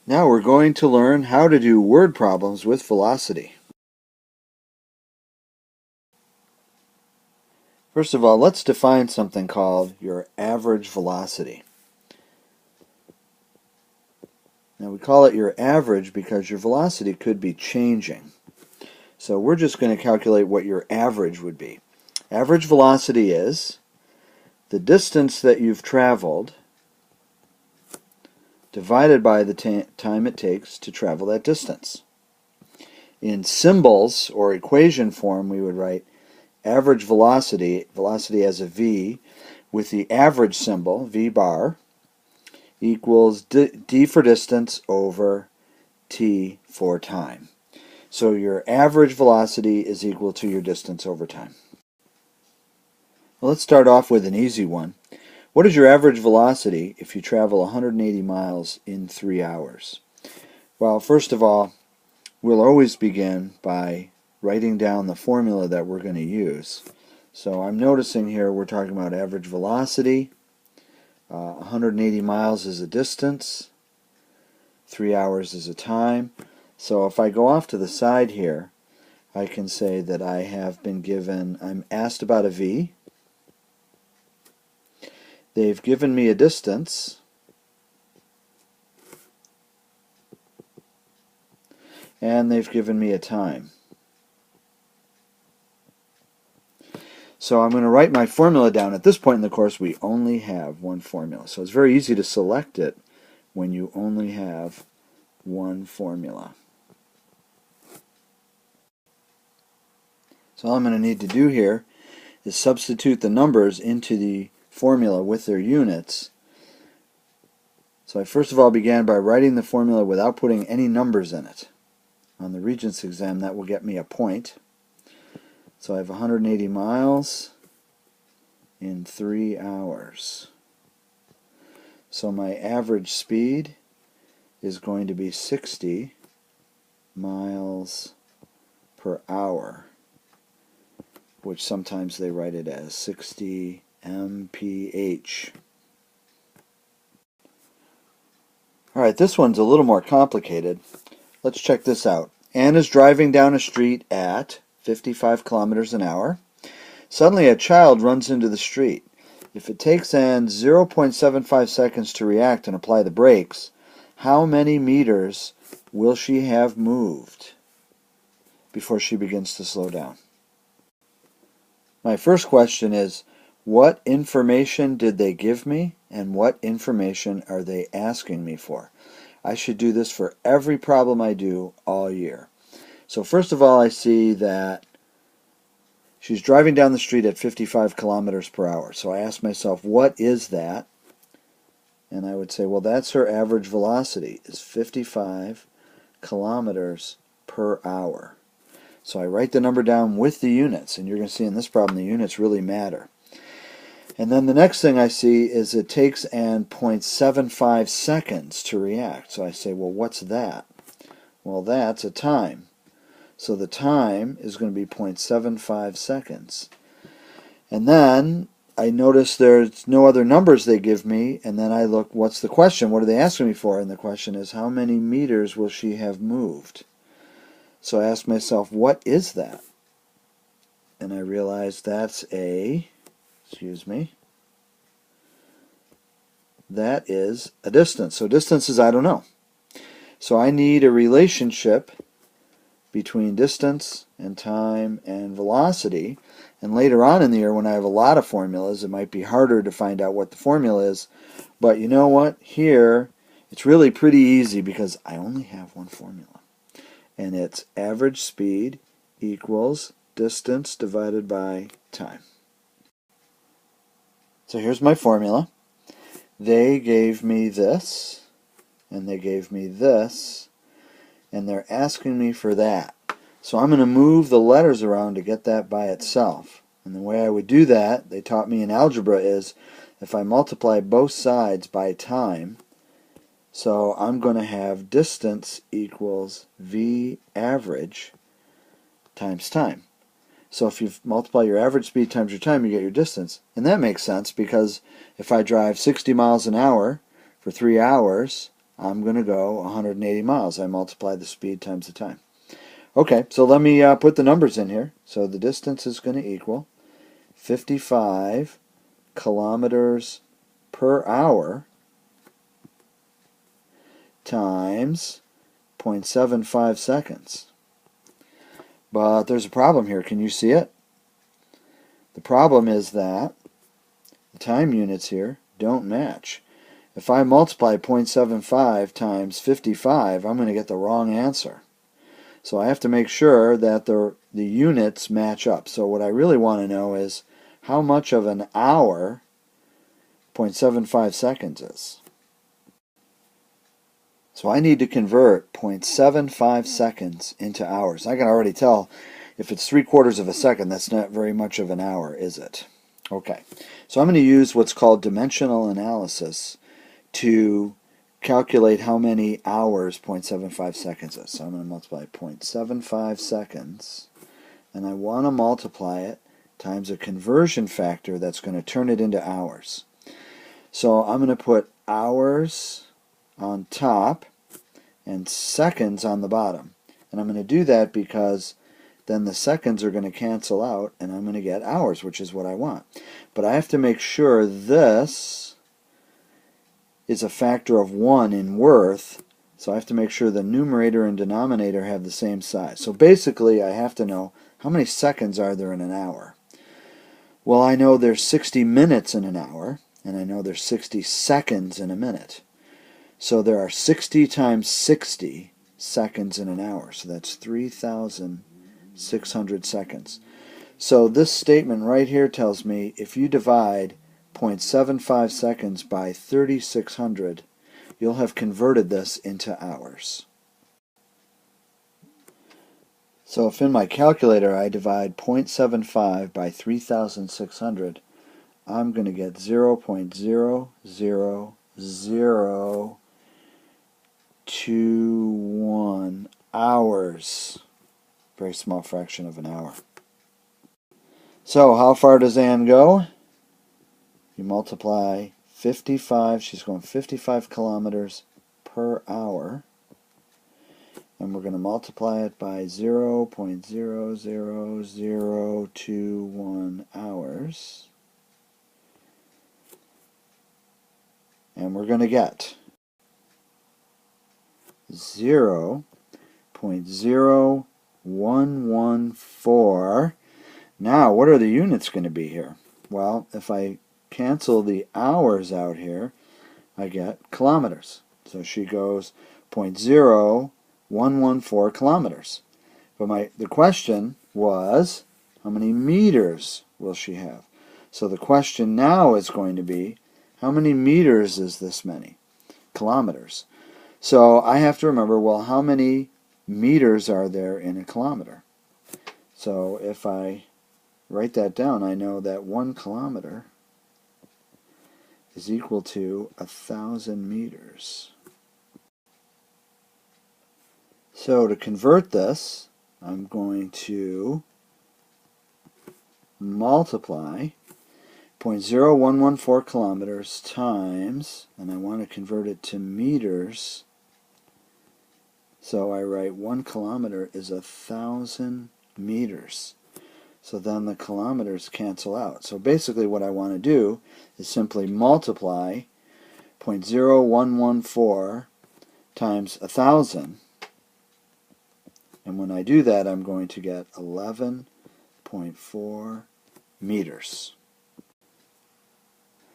Now we're going to learn how to do word problems with velocity. First of all, let's define something called your average velocity. Now we call it your average because your velocity could be changing. So we're just going to calculate what your average would be. Average velocity is the distance that you've traveled divided by the time it takes to travel that distance. In symbols or equation form, we would write average velocity as a v, with the average symbol, v bar, equals d for distance over t for time. So your average velocity is equal to your distance over time. Well, let's start off with an easy one. What is your average velocity if you travel 180 miles in 3 hours? Well, first of all, we'll always begin by writing down the formula that we're going to use. So I'm noticing here we're talking about average velocity. 180 miles is a distance. 3 hours is a time. So if I go off to the side here, I can say that I'm asked about a v. They've given me a distance. And they've given me a time. So I'm going to write my formula down. At this point in the course, we only have one formula. So it's very easy to select it when you only have one formula. So all I'm going to need to do here is substitute the numbers into the formula with their units. So I first of all began by writing the formula without putting any numbers in it. On the Regents exam, that will get me a point. So I have 180 miles in 3 hours. So my average speed is going to be 60 miles per hour, which sometimes they write it as 60 mph. Alright, this one's a little more complicated. Let's check this out. Anne is driving down a street at 55 kilometers an hour. Suddenly a child runs into the street. If it takes Anne 0.75 seconds to react and apply the brakes, how many meters will she have moved before she begins to slow down? My first question is, what information did they give me and what information are they asking me for? I should do this for every problem I do all year. So first of all, I see that she's driving down the street at 55 kilometers per hour. So I ask myself, what is that? And I would say, well, that's her average velocity, is 55 kilometers per hour. So I write the number down with the units, and you're going to see in this problem the units really matter. And then the next thing I see is it takes Anne 0.75 seconds to react. So I say, well, what's that? Well, that's a time. So the time is going to be 0.75 seconds. And then I notice there's no other numbers they give me, and then I look, what's the question? What are they asking me for? And the question is, how many meters will she have moved? So I ask myself, what is that? And I realize that's that is a distance. So distance is I don't know. So I need a relationship between distance and time and velocity. And later on in the year, when I have a lot of formulas, it might be harder to find out what the formula is. But you know what? Here, it's really pretty easy because I only have one formula. And it's average speed equals distance divided by time. So here's my formula. They gave me this, and they gave me this, and they're asking me for that. So I'm going to move the letters around to get that by itself. And the way I would do that, they taught me in algebra, is if I multiply both sides by time, so I'm going to have distance equals V average times time. So if you multiply your average speed times your time, you get your distance. And that makes sense because if I drive 60 miles an hour for 3 hours, I'm going to go 180 miles. I multiply the speed times the time. Okay, so let me put the numbers in here. So the distance is going to equal 55 kilometers per hour times 0.75 seconds. But there's a problem here. Can you see it? The problem is that the time units here don't match. If I multiply 0.75 times 55, I'm going to get the wrong answer. So I have to make sure that the units match up. So what I really want to know is how much of an hour 0.75 seconds is. So I need to convert 0.75 seconds into hours. I can already tell if it's 3/4 of a second, that's not very much of an hour, is it? Okay, so I'm going to use what's called dimensional analysis to calculate how many hours 0.75 seconds is. So I'm going to multiply 0.75 seconds, and I want to multiply it times a conversion factor that's going to turn it into hours. So I'm going to put hours on top and seconds on the bottom. And I'm going to do that because then the seconds are going to cancel out and I'm going to get hours, which is what I want. But I have to make sure this is a factor of 1 in worth, so I have to make sure the numerator and denominator have the same size. So basically I have to know how many seconds are there in an hour. Well, I know there's 60 minutes in an hour, and I know there's 60 seconds in a minute. So there are 60 times 60 seconds in an hour, so that's 3,600 seconds. So this statement right here tells me if you divide 0.75 seconds by 3,600, you'll have converted this into hours. So if in my calculator I divide 0.75 by 3,600, I'm going to get 0.00021 hours. Very small fraction of an hour. So how far does Anne go? You multiply 55, she's going 55 kilometers per hour, and we're going to multiply it by 0.00021 hours, and we're going to get 0.0114. Now, what are the units going to be here? Well, if I cancel the hours out here, I get kilometers. So she goes 0.0114 kilometers. But the question was, how many meters will she have? So the question now is going to be, how many meters is this many? Kilometers. So I have to remember, well, how many meters are there in a kilometer? So if I write that down, I know that 1 kilometer is equal to 1,000 meters. So to convert this, I'm going to multiply 0.0114 kilometers times, and I want to convert it to meters, so I write 1 kilometer is 1,000 meters. So then the kilometers cancel out. So basically what I want to do is simply multiply 0.0114 times 1,000. And when I do that, I'm going to get 11.4 meters.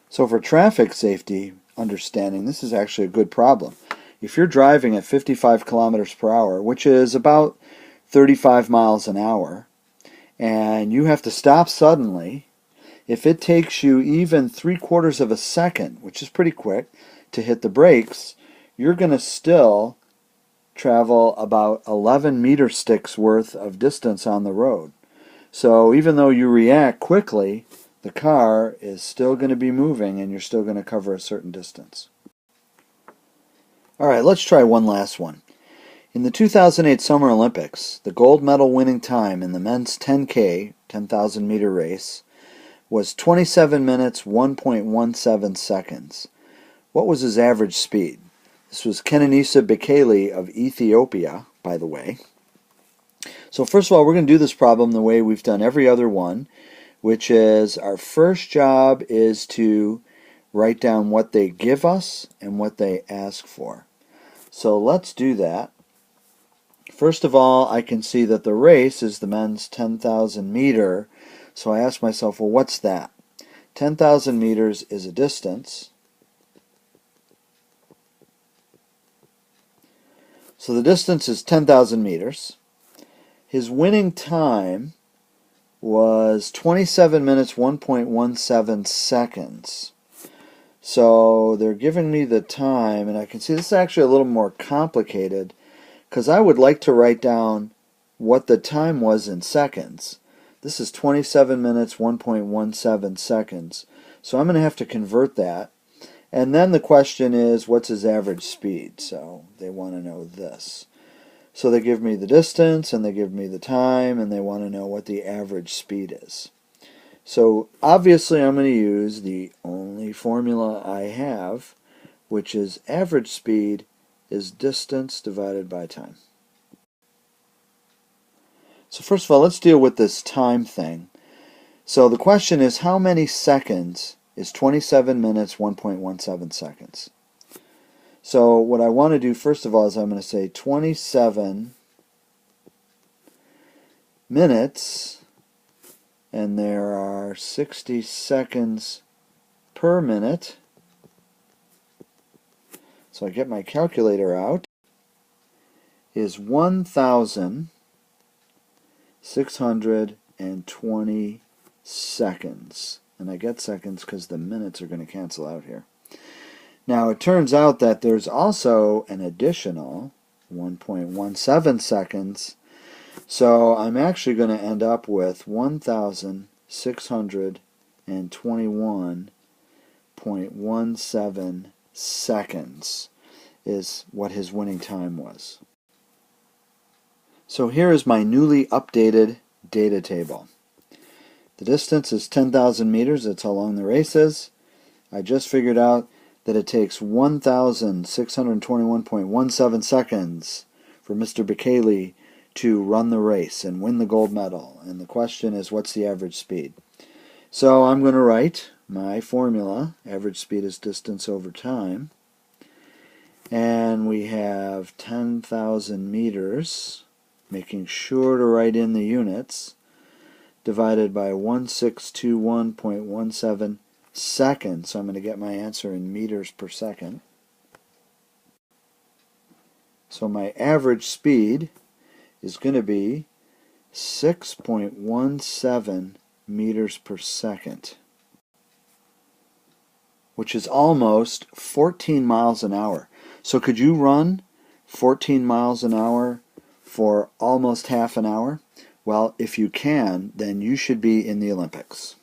So for traffic safety understanding, this is actually a good problem. If you're driving at 55 kilometers per hour, which is about 35 miles an hour, and you have to stop suddenly, if it takes you even 3/4 of a second, which is pretty quick, to hit the brakes, you're going to still travel about 11 meter sticks worth of distance on the road. So even though you react quickly, the car is still going to be moving and you're still going to cover a certain distance. Alright, let's try one last one. In the 2008 Summer Olympics, the gold medal winning time in the men's 10K, 10,000 meter race, was 27 minutes 1.17 seconds. What was his average speed? This was Kenenisa Bekele of Ethiopia, by the way. So first of all, we're going to do this problem the way we've done every other one, which is our first job is to write down what they give us and what they ask for. So let's do that. First of all, I can see that the race is the men's 10,000 meter. So I ask myself, well, what's that? 10,000 meters is a distance. So the distance is 10,000 meters. His winning time was 27 minutes 1.17 seconds. So they're giving me the time, and I can see this is actually a little more complicated because I would like to write down what the time was in seconds. This is 27 minutes 1.17 seconds. So I'm going to have to convert that. And then the question is, what's his average speed? So they want to know this. So they give me the distance, and they give me the time, and they want to know what the average speed is. So obviously I'm going to use the only formula I have, which is average speed is distance divided by time. So first of all, let's deal with this time thing. So the question is, how many seconds is 27 minutes 1.17 seconds? So what I want to do first of all is I'm going to say 27 minutes, and there are 60 seconds per minute. So I get my calculator out, is 1,620 seconds. And I get seconds because the minutes are going to cancel out here. Now it turns out that there's also an additional 1.17 seconds. So I'm actually going to end up with 1,621.17 seconds is what his winning time was. So here is my newly updated data table. The distance is 10,000 meters. That's how long the race is. I just figured out that it takes 1,621.17 seconds for Mr. Bekele to run the race and win the gold medal. And the question is, what's the average speed? So I'm going to write my formula. Average speed is distance over time. And we have 10,000 meters, making sure to write in the units, divided by 1,621.17 seconds. So I'm going to get my answer in meters per second. So my average speed is going to be 6.17 meters per second, which is almost 14 miles an hour. So could you run 14 miles an hour for almost half an hour? Well, if you can, then you should be in the Olympics.